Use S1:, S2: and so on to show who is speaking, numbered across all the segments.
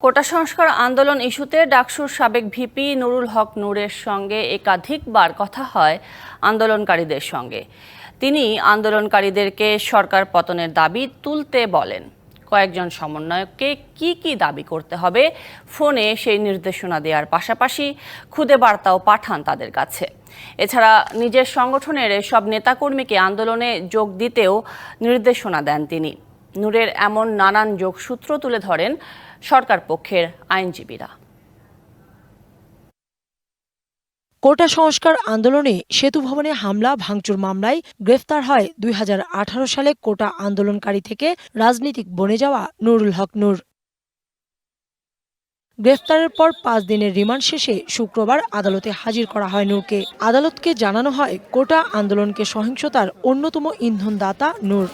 S1: কোটা সংস্কার আন্দোলন ইস্যুতে ডাকসুর সাবেক ভিপি নুরুল হক নূরের সঙ্গে একাধিকবার কথা হয় আন্দোলনকারীদের সঙ্গে। তিনি আন্দোলনকারীদেরকে সরকার পতনের দাবি তুলতে বলেন। কয়েকজন সমন্বয়ককে কি দাবি করতে হবে ফোনে সেই নির্দেশনা দেওয়ার পাশাপাশি খুদে বার্তাও পাঠান তাদের কাছে। এছাড়া নিজের সংগঠনের সব নেতাকর্মীকে আন্দোলনে যোগ দিতেও নির্দেশনা দেন তিনি। নূরের এমন নানান যোগসূত্র তুলে ধরেন সরকার পক্ষের আইনজীবীরা।
S2: কোটা সংস্কার আন্দোলনে সেতু ভবনে হামলা ভাঙচুর মামলায় গ্রেফতার হয় 2018 সালে কোটা আন্দোলনকারী থেকে রাজনীতিক বনে যাওয়া নুরুল হক নূর। গ্রেফতারের পর 5 দিনের রিমান্ড শেষে শুক্রবার আদালতে হাজির করা হয় নূরকে। আদালতকে জানানো হয় কোটা আন্দোলনকে সহিংসতার অন্যতম ইন্ধনদাতা নূর।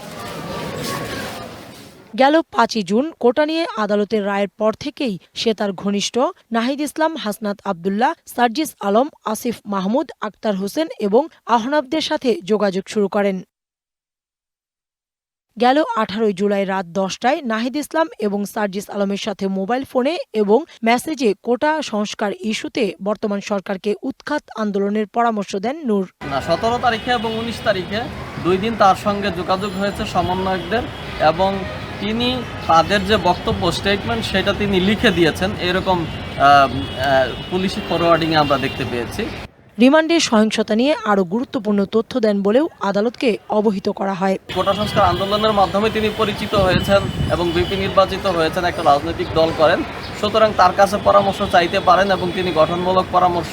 S2: গেল 5 জুন কোটা নিয়ে আদালতের রায়ের পর থেকেই সে তার ঘনিষ্ঠ নাহিদ ইসলাম, হাসনাত আবদুল্লাহ, সার্জিস আলম, আসিফ মাহমুদ, আক্তার হোসেন এবং আহনাফদের সাথে যোগাযোগ শুরু করেন। গেল 18 জুলাই রাত 10টায় নাহিদ ইসলাম এবং সার্জিস আলমের সাথে মোবাইল ফোনে এবং মেসেজে কোটা সংস্কার ইস্যুতে বর্তমান সরকারকে উৎখাত আন্দোলনের পরামর্শ দেন নূর।
S3: 17 তারিখে এবং 19 তারিখে 2 দিন তার সঙ্গে যোগাযোগ হয়েছে সমন্বয়কদের, এবং তিনি তাদের যে বক্তব্য স্টেটমেন্ট সেটা তিনি লিখে দিয়েছেন, এরকম পুলিশি ফরওয়ার্ডিংয়ে আমরা দেখতে পেয়েছি।
S2: রিমান্ডে সহিংসতা নিয়ে আরও গুরুত্বপূর্ণ তথ্য দেন বলেও আদালতকে অবহিত করা হয়।
S3: কোটা সংস্কার আন্দোলনের মাধ্যমে তিনি পরিচিত হয়েছেন এবং ভিপি নির্বাচিত হয়েছেন, একটা রাজনৈতিক দল করেন, সুতরাং তার কাছে পরামর্শ চাইতে পারেন এবং তিনি গঠনমূলক পরামর্শ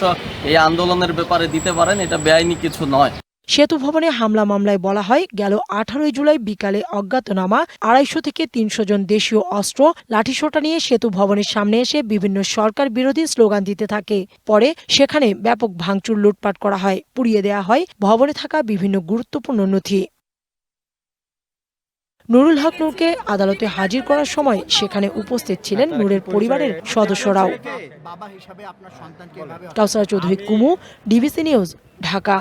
S3: এই আন্দোলনের ব্যাপারে দিতে পারেন। এটা বেআইনি কিছু নয়।
S2: সেতু ভবনে হামলা মামলায় বলা হয়, গেল 18 জুলাই বিকালে অজ্ঞাতনামা 250 থেকে 300 জন দেশীয় অস্ত্র লাঠিসোঁটা নিয়ে সেতু ভবনের সামনে এসে বিভিন্ন সরকার বিরোধী স্লোগান দিতে থাকে। পরে সেখানে ব্যাপক ভাঙচুর, লুটপাট করা হয়, পুড়িয়ে দেওয়া হয় ভবনে থাকা বিভিন্ন গুরুত্বপূর্ণ নথি। নুরুল হক নূরকে আদালতে হাজির করার সময় সেখানে উপস্থিত ছিলেন নূরের পরিবারের সদস্যরাও। কাউসার চৌধুরী কুমু, ডিবিসি নিউজ, ঢাকা।